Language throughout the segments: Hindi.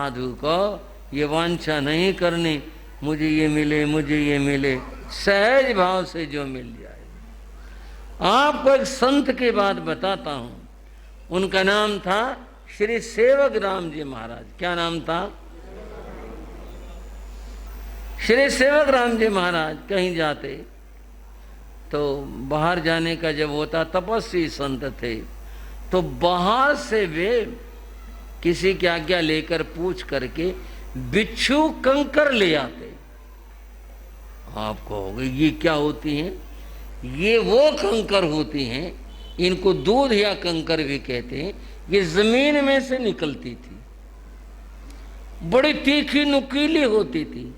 साधु को ये वांछा नहीं करनी मुझे ये मिले मुझे ये मिले, सहज भाव से जो मिल जाए। आपको एक संत की बात बताता हूं, उनका नाम था श्री सेवक राम जी महाराज। क्या नाम था? श्री सेवक राम जी महाराज कहीं जाते तो बाहर जाने का जब होता, तपस्वी संत थे, तो बाहर से वे किसी की आज्ञा लेकर पूछ करके बिच्छू कंकर ले आते। आपको होगा ये क्या होती हैं? ये वो कंकर होती हैं, इनको दूध या कंकर भी कहते हैं। ये जमीन में से निकलती थी, बड़ी तीखी नुकीली होती थी।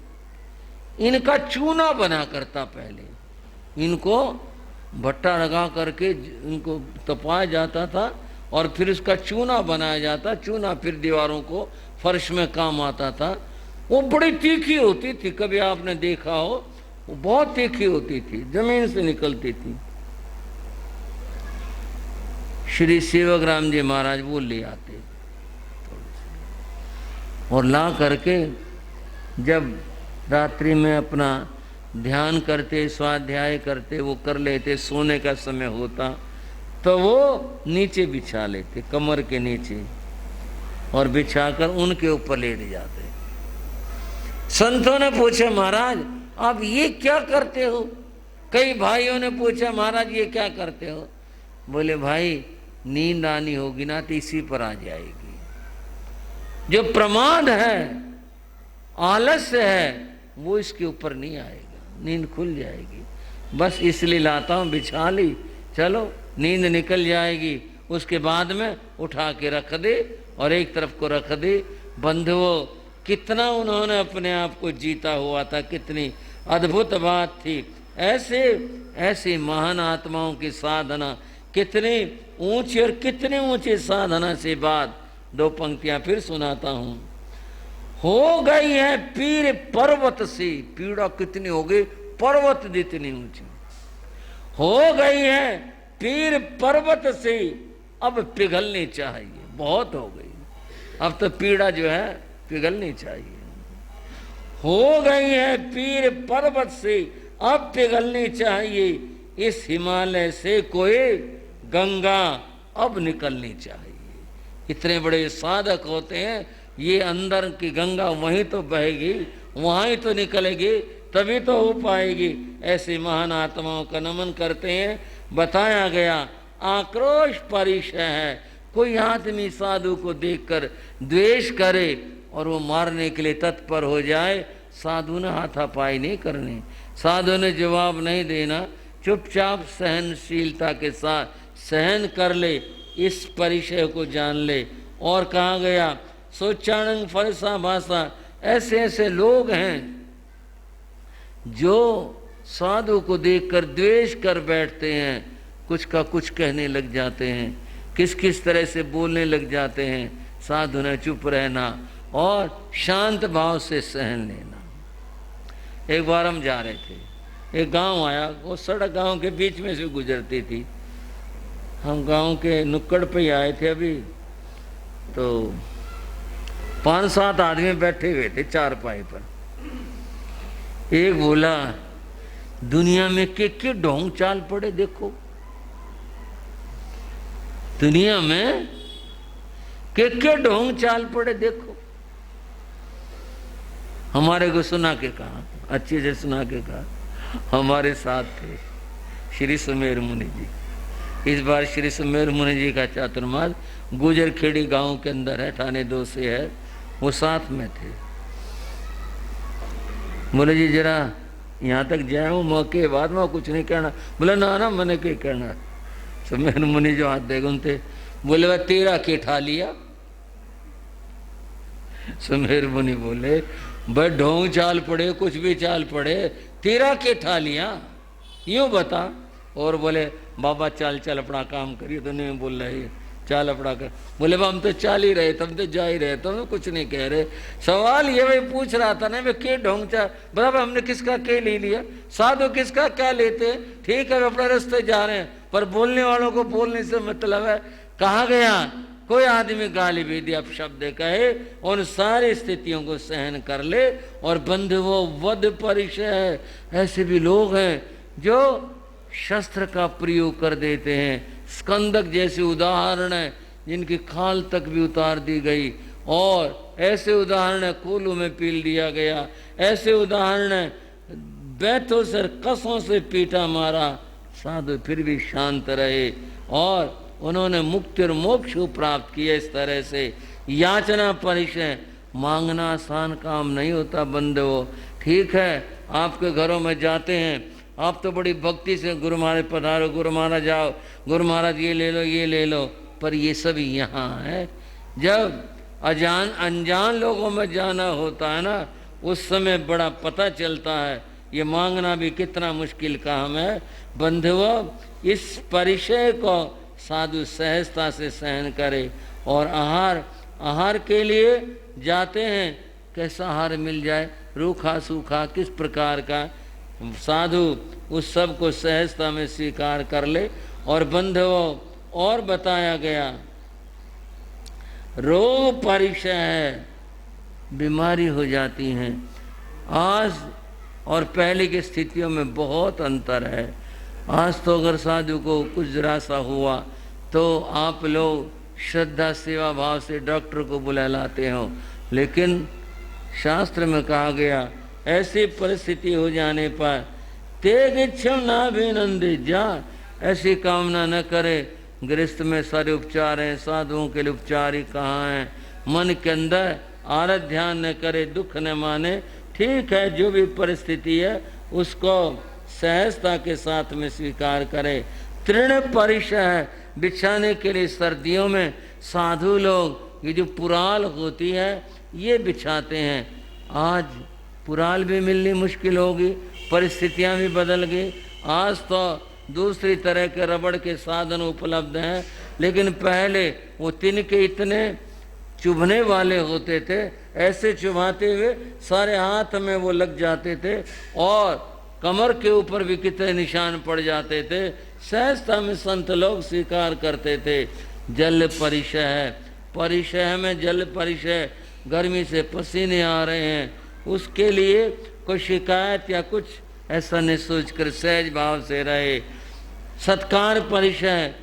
इनका चूना बना करता पहले, इनको भट्टा लगा करके इनको तपाया जाता था और फिर उसका चूना बनाया जाता। चूना फिर दीवारों को फर्श में काम आता था। वो बड़ी तीखी होती थी, कभी आपने देखा हो, वो बहुत तीखी होती थी, जमीन से निकलती थी। श्री सेवक राम जी महाराज वो ले आते और ला करके जब रात्रि में अपना ध्यान करते, स्वाध्याय करते, वो कर लेते, सोने का समय होता तो वो नीचे बिछा लेते, कमर के नीचे, और बिछाकर उनके ऊपर लेट जाते। संतों ने पूछा महाराज आप ये क्या करते हो? कई भाइयों ने पूछा महाराज ये क्या करते हो? बोले भाई नींद आनी होगी ना तो इसी पर आ जाएगी। जो प्रमाद है, आलस्य है, वो इसके ऊपर नहीं आएगा, नींद खुल जाएगी। बस इसलिए लाता हूं, बिछा ली, चलो नींद निकल जाएगी। उसके बाद में उठा के रख दे और एक तरफ को रख दे। बंधुओं, कितना उन्होंने अपने आप को जीता हुआ था, कितनी अद्भुत बात थी। ऐसे ऐसी महान आत्माओं की साधना, कितनी ऊंची और कितनी ऊंची साधना से बात। दो पंक्तियां फिर सुनाता हूं। हो गई है पीर पर्वत सी, पीड़ा कितनी हो गई, पर्वत जितनी ऊंची हो गई है पीर पर्वत से, अब पिघलनी चाहिए। बहुत हो गई, अब तो पीड़ा जो है पिघलनी चाहिए। हो गई है पीर पर्वत से, अब पिघलनी चाहिए। इस हिमालय से कोई गंगा अब निकलनी चाहिए। इतने बड़े साधक होते हैं, ये अंदर की गंगा वहीं तो बहेगी, वहां ही तो निकलेगी, तभी तो हो पाएगी। ऐसी महान आत्माओं का नमन करते हैं। बताया गया आक्रोश परिचय है। कोई आदमी साधु को देखकर द्वेष करे और वो मारने के लिए तत्पर हो जाए, साधु ने हाथापाई नहीं करनी, साधु ने जवाब नहीं देना, चुपचाप सहनशीलता के साथ सहन कर ले, इस परिचय को जान ले। और कहा गया सोचानंग फरसा भाषा, ऐसे ऐसे लोग हैं जो साधु को देखकर द्वेष कर बैठते हैं, कुछ का कुछ कहने लग जाते हैं, किस किस तरह से बोलने लग जाते हैं। साधु ने चुप रहना और शांत भाव से सहन लेना। एक बार हम जा रहे थे, एक गांव आया, वो सड़क गांव के बीच में से गुजरती थी। हम गांव के नुक्कड़ पे ही आए थे अभी, तो 5-7 आदमी बैठे हुए थे चारपाई पर। एक बोला दुनिया में के ढोंग चाल पड़े, देखो दुनिया में के ढोंग चाल पड़े, देखो। हमारे को सुना के कहा, अच्छे से सुना के कहा। हमारे साथ थे श्री सुमेर मुनि जी। इस बार श्री सुमेर मुनि जी का चातुर्मास गुजर खेड़ी गांव के अंदर है, ठाणे 2 से है, वो साथ में थे। बोले जी जरा यहाँ तक जाए हूँ, मौके बाद में कुछ नहीं कहना। बोले ना ना मैंने क्या कहना। सुमेर मुनि जो हाथ दे गुनते, बोले वह तेरा के ठा लिया। सुमेर मुनि बोले भाई ढोंग चाल पड़े, कुछ भी चाल पड़े, तेरा के ठा लिया, यूं बता। और बोले बाबा चल चल अपना काम करिए। तो नहीं बोल रहे चाल अपना कर। बोले हम तो चाल ही रहे, तुम तो जा ही रहे, तुम तो कुछ नहीं कह रहे। सवाल ये भाई पूछ रहा था ना, वे के ढोंग चाल, बराबर हमने किसका के ले लिया, साधु किसका क्या लेते। ठीक है वे अपने रास्ते जा रहे हैं, पर बोलने वालों को बोलने से मतलब है। कहा गया कोई आदमी गाली विधि अपशब्द कहे, उन सारी स्थितियों को सहन कर ले। और बंधुओं, वध परिचय है। ऐसे भी लोग हैं जो शस्त्र का प्रयोग कर देते हैं। स्कंदक जैसे उदाहरण है जिनकी खाल तक भी उतार दी गई, और ऐसे उदाहरण है कोलू में पील दिया गया। ऐसे उदाहरण है बैठों से कसों से पीटा मारा, साधु फिर भी शांत रहे और उन्होंने मुक्ति और मोक्ष को प्राप्त किया। इस तरह से याचना परिचय मांगना आसान काम नहीं होता बंधुओं। ठीक है, आपके घरों में जाते हैं, आप तो बड़ी भक्ति से गुरु महाराज पधारो, गुरु महाराज जाओ, गुरु महाराज ये ले लो, ये ले लो, पर ये सब यहाँ है। जब अनजान लोगों में जाना होता है ना, उस समय बड़ा पता चलता है ये मांगना भी कितना मुश्किल काम है। बंधुओं, इस परिचय को साधु सहजता से सहन करे। और आहार के लिए जाते हैं, कैसा आहार मिल जाए, रूखा सूखा किस प्रकार का, साधु उस सब को सहजता में स्वीकार कर ले। और बंधुओं, और बताया गया रोग परिचय है, बीमारी हो जाती हैं। आज और पहले की स्थितियों में बहुत अंतर है। आज तो अगर साधु को कुछ जरा सा हुआ तो आप लोग श्रद्धा सेवा भाव से डॉक्टर को बुला लाते हो, लेकिन शास्त्र में कहा गया ऐसी परिस्थिति हो जाने पर तेग इच्छा ना भी नंदे जा, ऐसी कामना न करे। गृहस्थ में सारे उपचार हैं, साधुओं के लिए उपचार ही कहाँ हैं। मन के अंदर आरत ध्यान न करे, दुख न माने। ठीक है, जो भी परिस्थिति है उसको सहजता के साथ में स्वीकार करे। तृण परिचय है, बिछाने के लिए सर्दियों में साधु लोग ये जो पुराल होती है ये बिछाते हैं। आज पुराल भी मिलनी मुश्किल होगी, परिस्थितियां भी बदल गई। आज तो दूसरी तरह के रबड़ के साधन उपलब्ध हैं, लेकिन पहले वो तिनके इतने चुभने वाले होते थे, ऐसे चुभाते हुए सारे हाथ में वो लग जाते थे और कमर के ऊपर भी कितने निशान पड़ जाते थे। सहजता में संत लोग स्वीकार करते थे। जल परिचय है, परिचय में जल परिचय, गर्मी से पसीने आ रहे हैं, उसके लिए कोई शिकायत या कुछ ऐसा नहीं सोचकर सहज भाव से रहे। सत्कार परिचय,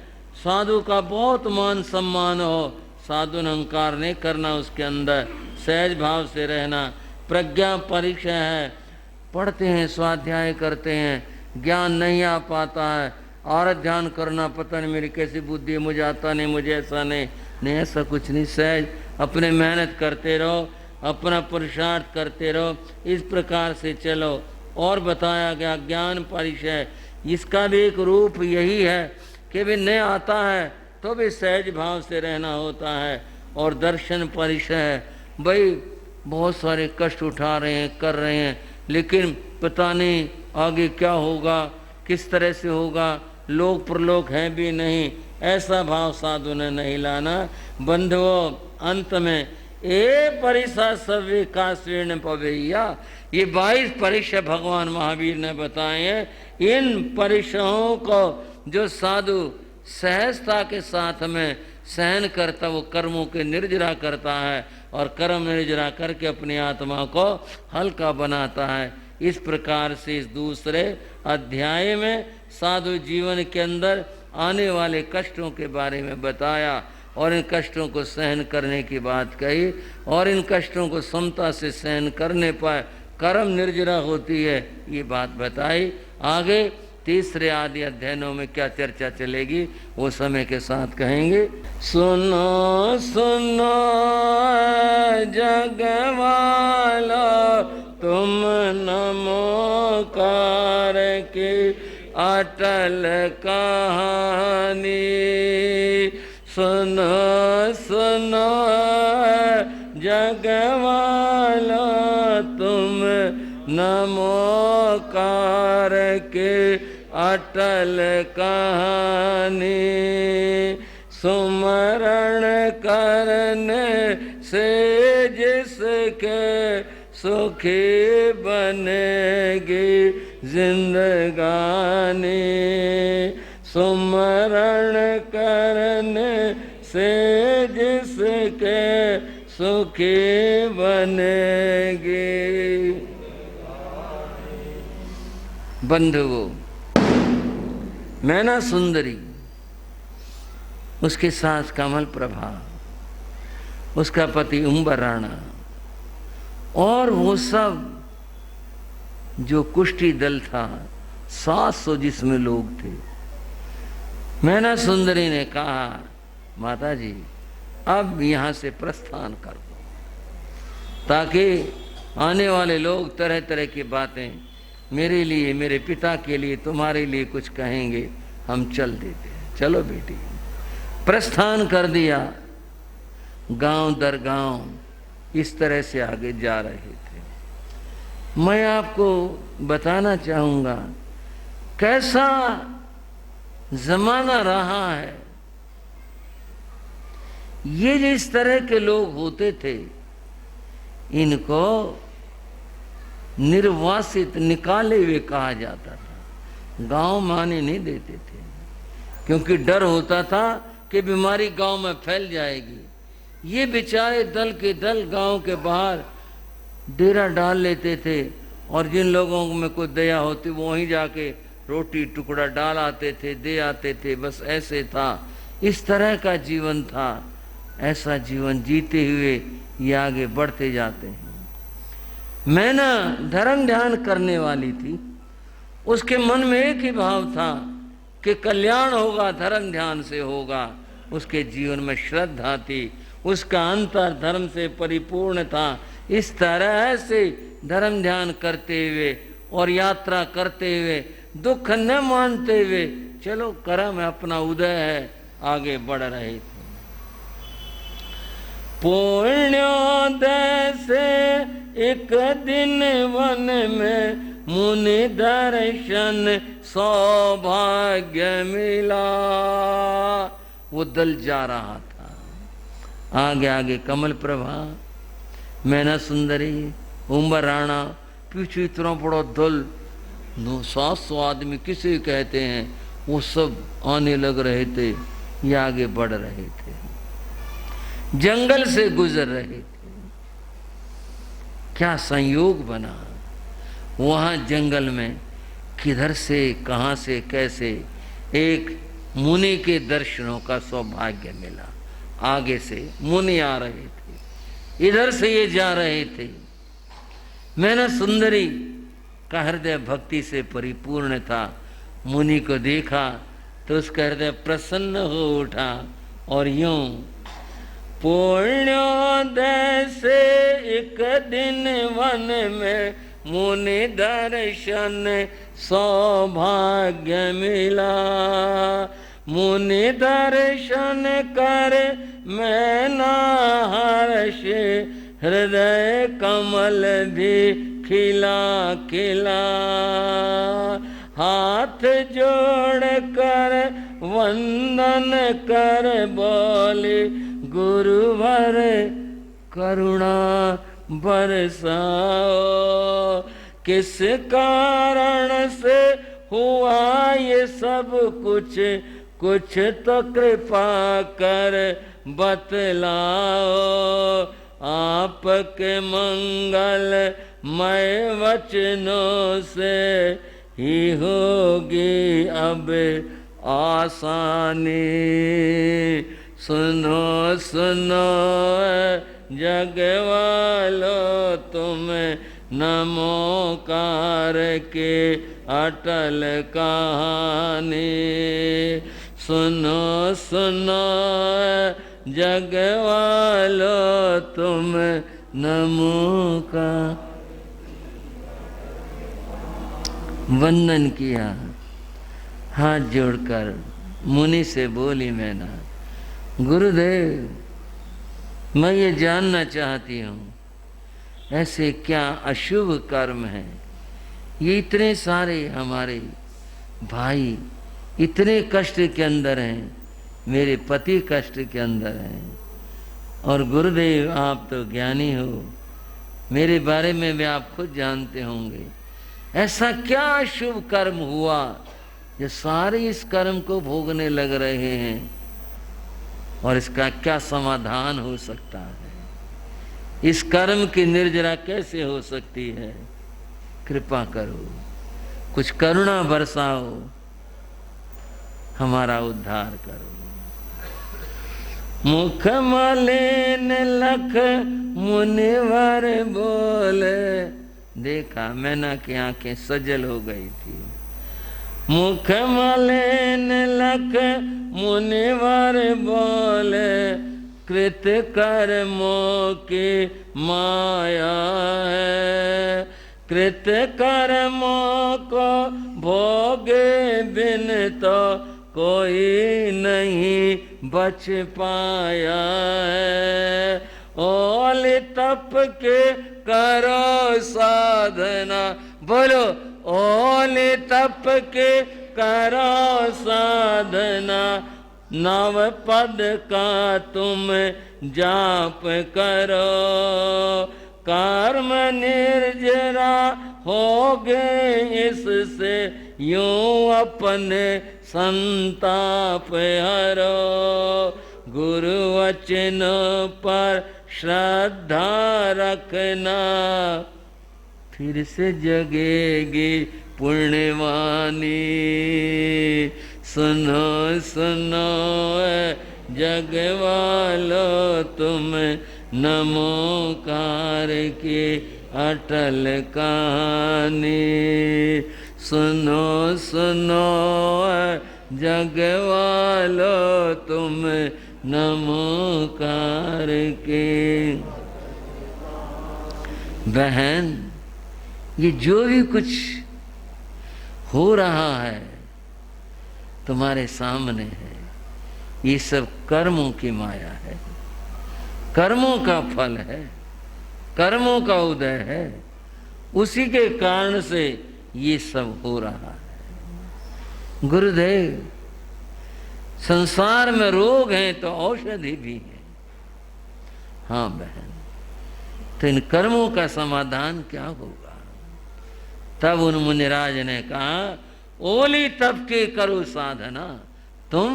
साधु का बहुत मान सम्मान हो, साधु अहंकार नहीं करना, उसके अंदर सहज भाव से रहना। प्रज्ञा परिचय है, पढ़ते हैं, स्वाध्याय करते हैं, ज्ञान नहीं आ पाता है, और ध्यान करना, पता नहीं मेरी कैसी बुद्धि है, मुझे आता नहीं, मुझे ऐसा नहीं, ऐसा कुछ नहीं। सहज अपने मेहनत करते रहो, अपना पुरुषार्थ करते रहो, इस प्रकार से चलो। और बताया गया ज्ञान परिचय, इसका भी एक रूप यही है कि भी नहीं आता है तो भी सहज भाव से रहना होता है। और दर्शन परिचय है, भाई बहुत सारे कष्ट उठा रहे हैं, कर रहे हैं, लेकिन पता नहीं आगे क्या होगा, किस तरह से होगा, लोक प्रलोक है भी नहीं, ऐसा भाव साधु ने नहीं लाना। बंधुओं, अंत में ए परिसा सव्य काश्वीर्ण पवैया, ये 22 परिचय भगवान महावीर ने बताए हैं। इन परिचयों को जो साधु सहजता के साथ में सहन करता, वो कर्मों के निर्जरा करता है और कर्म निर्जरा करके अपनी आत्मा को हल्का बनाता है। इस प्रकार से इस दूसरे अध्याय में साधु जीवन के अंदर आने वाले कष्टों के बारे में बताया और इन कष्टों को सहन करने की बात कही, और इन कष्टों को समता से सहन करने पर कर्म निर्जरा होती है, ये बात बताई। आगे तीसरे आदि अध्ययनों में क्या चर्चा चलेगी वो समय के साथ कहेंगे। सुनो सुनो जगवाला तुम नमोकार की अटल कहानी, सुनो सुनो जगवाला तुम नमोकार के अटल कहानी, सुमरण करने से जिसके सुखी बनेगी जिंदगानी, सुमरण करने से जिसके सुखी बनेगी। बंधुओं, मैना सुंदरी, उसके साथ कमल प्रभा, उसका पति उम्बर राणा और वो सब जो कुश्ती दल था, 700 जिसमें लोग थे। मैना सुंदरी ने कहा, माता जी अब यहाँ से प्रस्थान कर दो, ताकि आने वाले लोग तरह तरह की बातें मेरे लिए, मेरे पिता के लिए, तुम्हारे लिए कुछ कहेंगे, हम चल देते हैं। चलो बेटी। प्रस्थान कर दिया। गांव दर गांव इस तरह से आगे जा रहे थे। मैं आपको बताना चाहूँगा कैसा जमाना रहा है। ये जिस तरह के लोग होते थे, इनको निर्वासित, निकाले हुए कहा जाता था। गांव माने नहीं देते थे, क्योंकि डर होता था कि बीमारी गांव में फैल जाएगी। ये बेचारे दल के दल गांव के बाहर डेरा डाल लेते थे, और जिन लोगों में कोई दया होती वो वहीं जाके रोटी टुकड़ा डाल आते थे, दे आते थे। बस ऐसे था, इस तरह का जीवन था। ऐसा जीवन जीते हुए ये आगे बढ़ते जाते हैं। मैना धर्म ध्यान करने वाली थी। उसके मन में एक ही भाव था कि कल्याण होगा, धर्म ध्यान से होगा। उसके जीवन में श्रद्धा थी, उसका अंतर धर्म से परिपूर्ण था। इस तरह से धर्म ध्यान करते हुए और यात्रा करते हुए, दुख न मानते हुए, चलो कर्म अपना उदय है, आगे बढ़ रहे थे। पुण्योदय से एक दिन वन में मुनि दर्शन सौभाग्य मिला। वो दल जा रहा था। आगे आगे कमल प्रभा, मैना सुंदरी, उम्बर राणा, पीछे इतना बड़ा दल, 700 आदमी किसे कहते हैं, वो सब आने लग रहे थे। ये आगे बढ़ रहे थे, जंगल से गुजर रहे थे। क्या संयोग बना। वहां जंगल में किधर से, कहां से, कैसे एक मुनि के दर्शनों का सौभाग्य मिला। आगे से मुनि आ रहे थे, इधर से ये जा रहे थे। मैना सुंदरी का हृदय भक्ति से परिपूर्ण था। मुनि को देखा तो उसका हृदय प्रसन्न हो उठा, और यूं पुण्योदय से एक दिन वन में मुनि दर्शन सौभाग्य मिला। मुनि दर्शन कर मैना हर्ष, हृदय कमल भी खिला खिला। हाथ जोड़ कर वंदन कर बोले, गुरुवर करुणा बरसाओ। किस कारण से हुआ ये सब कुछ, कुछ तो कृपा कर बतलाओ। आपके मंगल मय वचनों से ही होगी अब आसानी। सुनो सुनो जग वालो तुम, नमोकार के अटल कहानी। सुनो सुनो जग वालो तुम, नमो का वंदन किया। हाथ जोड़कर मुनि से बोली मैना, गुरुदेव मैं ये जानना चाहती हूँ, ऐसे क्या अशुभ कर्म हैं। ये इतने सारे हमारे भाई इतने कष्ट के अंदर हैं, मेरे पति कष्ट के अंदर हैं, और गुरुदेव आप तो ज्ञानी हो, मेरे बारे में भी आप खुद जानते होंगे। ऐसा क्या शुभ कर्म हुआ जो सारे इस कर्म को भोगने लग रहे हैं। और इसका क्या समाधान हो सकता है, इस कर्म की निर्जरा कैसे हो सकती है। कृपा करो, कुछ करुणा बरसाओ, हमारा उद्धार करो। मुख मलिन लख मुनिवर बोले, देखा मैना की आंखें सजल हो गई थी। मुख मलिन लख मुनिवर बोले, कृत कर्मों की माया है। कृत कर्मों को भोगे बिन तो कोई नहीं बच पाया है। ओल तप के करो साधना, बोलो ओल तप के करो साधना, नव पद का तुम जाप करो। कर्म निर्जरा होगे इससे, यूं अपने संताप हरो। गुरु वचन पर श्रद्धा रखना, फिर से जगेगी पुण्यवानी। सुनो सुनो जग वालो तुम, नमोकार की अटल कहानी। सुनो सुनो जग वालो तुम, नमोकार के। बहन, ये जो भी कुछ हो रहा है तुम्हारे सामने है, ये सब कर्मों की माया है, कर्मों का फल है, कर्मों का उदय है। उसी के कारण से ये सब हो रहा है। गुरुदेव, संसार में रोग हैं तो औषधि भी है। हाँ बहन, तो इन कर्मों का समाधान क्या होगा? तब उन मुनिराज ने कहा, ओली तप की करो साधना, तुम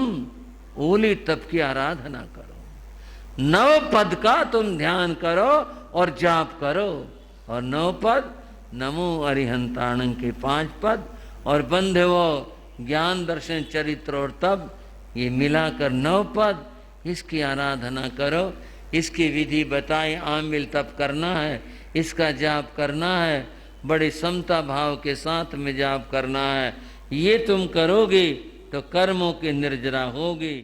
ओली तप की आराधना करो, नव पद का तुम ध्यान करो और जाप करो। और नव पद, नमो अरिहंताणं के 5 पद, और बंधवो ज्ञान दर्शन चरित्र और तप, ये मिलाकर 9 पद, इसकी आराधना करो। इसकी विधि बताई, आमिल तप करना है, इसका जाप करना है, बड़े समता भाव के साथ में जाप करना है। ये तुम करोगे तो कर्मों की निर्जरा होगी।